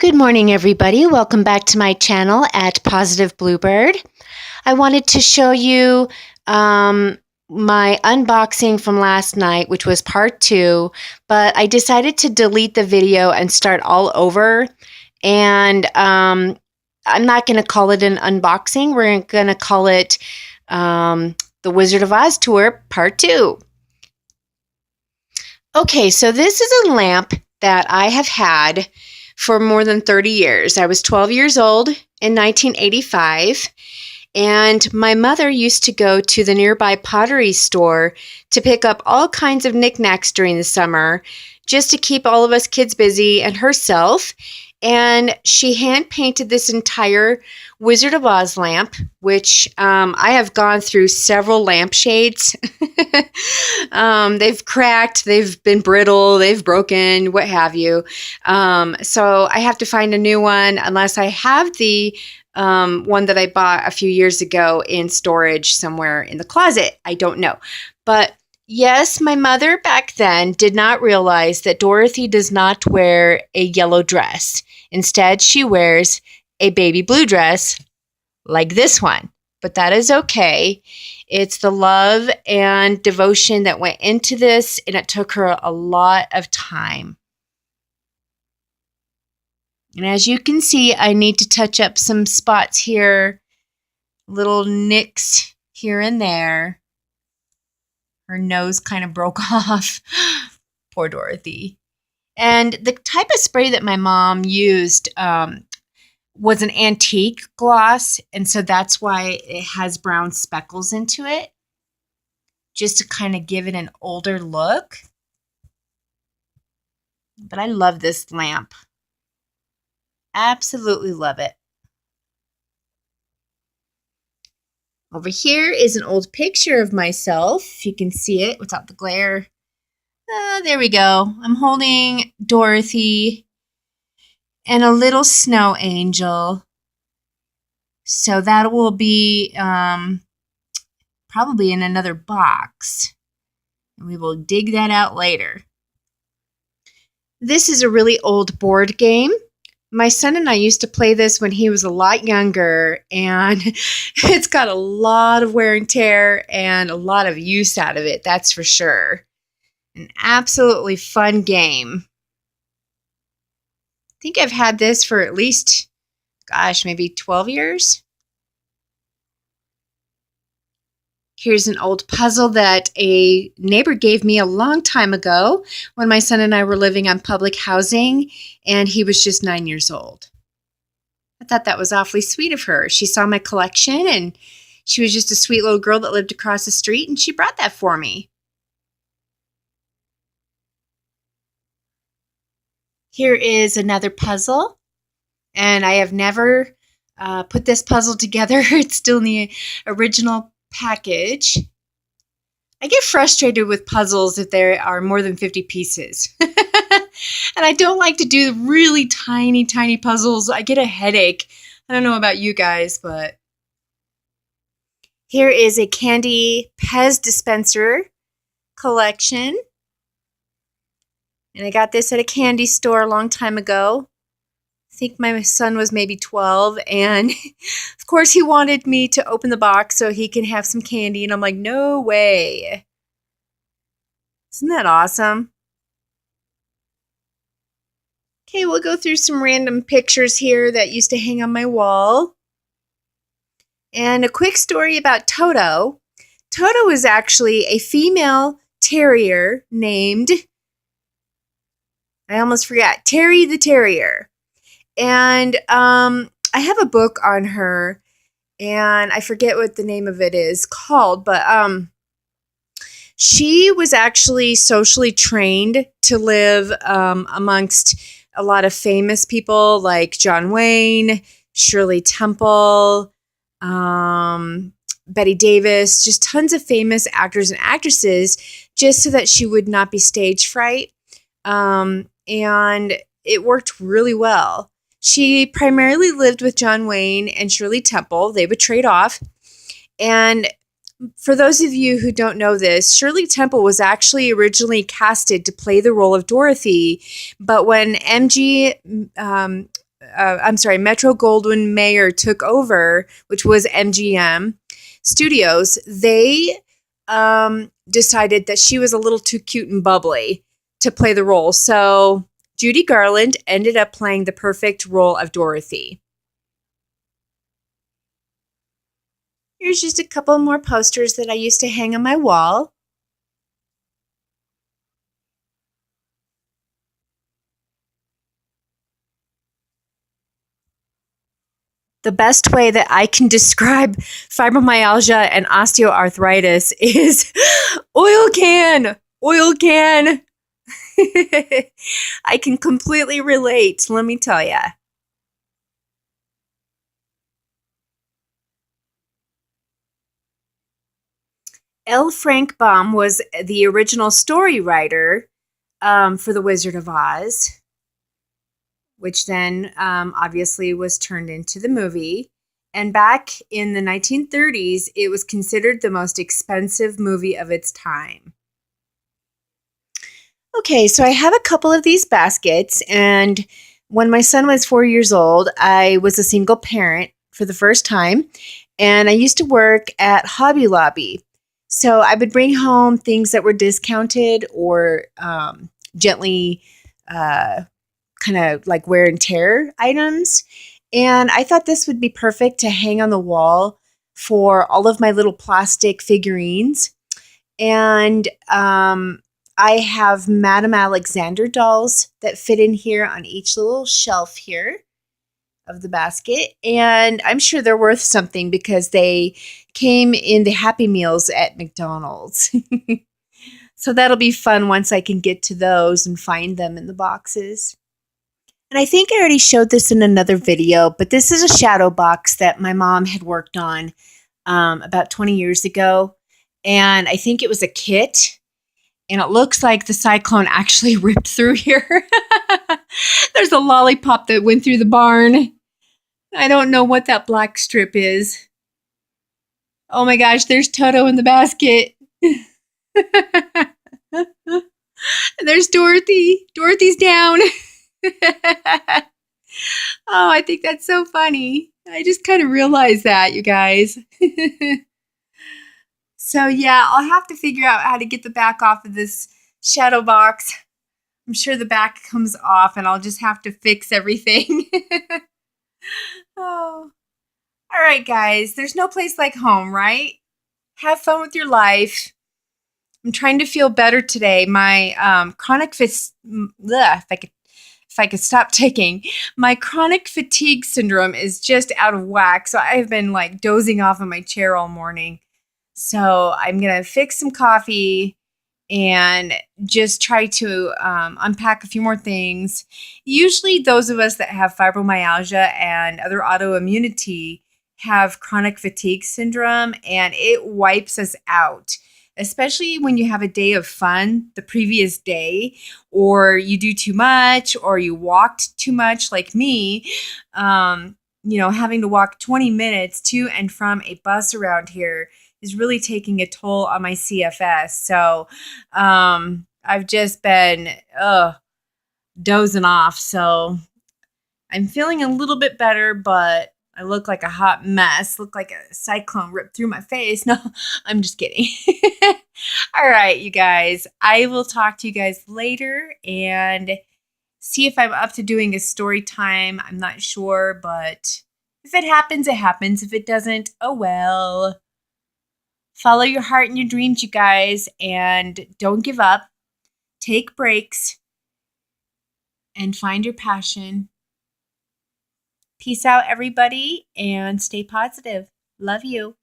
Good morning, everybody. Welcome back to my channel at Positive Bluebird. I wanted to show you my unboxing from last night, which was part 2, but I decided to delete the video and start all over. And I'm not going to call it an unboxing. We're going to call it the Wizard of Oz Tour Part 2. Okay, so this is a lamp that I have had for more than 30 years. I was 12 years old in 1985, and my mother used to go to the nearby pottery store to pick up all kinds of knickknacks during the summer just to keep all of us kids busy and herself. And she hand painted this entire Wizard of Oz lamp, which I have gone through several lampshades. They've cracked, they've been brittle, they've broken, what have you. So I have to find a new one unless I have the one that I bought a few years ago in storage somewhere in the closet. I don't know. But yes, my mother back then did not realize that Dorothy does not wear a yellow dress. Instead, she wears a baby blue dress like this one. But that is okay. It's the love and devotion that went into this, and it took her a lot of time. And as you can see, I need to touch up some spots here, little nicks here and there. Her nose kind of broke off. Poor Dorothy. And the type of spray that my mom used was an antique gloss, and so that's why it has brown speckles into it, just to kind of give it an older look. But I love this lamp. Absolutely love it. Over here is an old picture of myself, if you can see it without the glare. There we go. I'm holding Dorothy and a little snow angel. So that will be probably in another box. And we will dig that out later. This is a really old board game. My son and I used to play this when he was a lot younger, and it's got a lot of wear and tear and a lot of use out of it, that's for sure. An absolutely fun game. I think I've had this for at least, maybe 12 years. Here's an old puzzle that a neighbor gave me a long time ago when my son and I were living on public housing, and he was just 9 years old. I thought that was awfully sweet of her. She saw my collection, and she was just a sweet little girl that lived across the street, and she brought that for me. Here is another puzzle, and I have never put this puzzle together. It's still in the original package. I get frustrated with puzzles if there are more than 50 pieces. And I don't like to do really tiny puzzles. I get a headache. I don't know about you guys, but here is a candy Pez dispenser collection. And I got this at a candy store a long time ago. I think my son was maybe 12, and of course he wanted me to open the box so he can have some candy, and I'm like, no way. Isn't that awesome? Okay, we'll go through some random pictures here that used to hang on my wall. And a quick story about Toto. Toto is actually a female terrier named, I almost forgot, Terry the Terrier. And I have a book on her, and I forget what the name of it is called, but she was actually socially trained to live amongst a lot of famous people like John Wayne, Shirley Temple, Betty Davis, just tons of famous actors and actresses, just so that she would not be stage fright. And it worked really well. She primarily lived with John Wayne and Shirley Temple. They would trade off. And for those of you who don't know this, Shirley Temple was actually originally casted to play the role of Dorothy, but when MG Metro Goldwyn Mayer took over, which was MGM Studios, they decided that she was a little too cute and bubbly to play the role. So Judy Garland ended up playing the perfect role of Dorothy. Here's just a couple more posters that I used to hang on my wall. The best way that I can describe fibromyalgia and osteoarthritis is oil can. Oil can. I can completely relate, let me tell you. L. Frank Baum was the original story writer for The Wizard of Oz, which then obviously was turned into the movie. And back in the 1930s, it was considered the most expensive movie of its time. Okay, so I have a couple of these baskets, and when my son was 4 years old, I was a single parent for the first time, and I used to work at Hobby Lobby. So I would bring home things that were discounted or gently kind of like wear and tear items. And I thought this would be perfect to hang on the wall for all of my little plastic figurines. And I have Madame Alexander dolls that fit in here on each little shelf here of the basket. And I'm sure they're worth something because they came in the Happy Meals at McDonald's. So that'll be fun once I can get to those and find them in the boxes. And I think I already showed this in another video, but this is a shadow box that my mom had worked on about 20 years ago. And I think it was a kit. And it looks like the cyclone actually ripped through here. There's a lollipop that went through the barn. I don't know what that black strip is. Oh my gosh, there's Toto in the basket. There's Dorothy. Dorothy's down. Oh, I think that's so funny. I just kind of realized that, you guys. So yeah, I'll have to figure out how to get the back off of this shadow box. I'm sure the back comes off and I'll just have to fix everything. Oh. All right, guys. There's no place like home, right? Have fun with your life. I'm trying to feel better today. My chronic if I could stop taking, my chronic fatigue syndrome is just out of whack. So I've been like dozing off in my chair all morning. So I'm gonna fix some coffee and just try to unpack a few more things. Usually those of us that have fibromyalgia and other autoimmunity have chronic fatigue syndrome, and it wipes us out, especially when you have a day of fun the previous day, or you do too much, or you walked too much like me. Having to walk 20 minutes to and from a bus around here is really taking a toll on my CFS. So I've just been dozing off. So I'm feeling a little bit better, but I look like a hot mess. Look like a cyclone ripped through my face. No, I'm just kidding. All right, you guys. I will talk to you guys later and see if I'm up to doing a story time. I'm not sure, but if it happens, it happens. If it doesn't, oh well. Follow your heart and your dreams, you guys, and don't give up. Take breaks and find your passion. Peace out, everybody, and stay positive. Love you.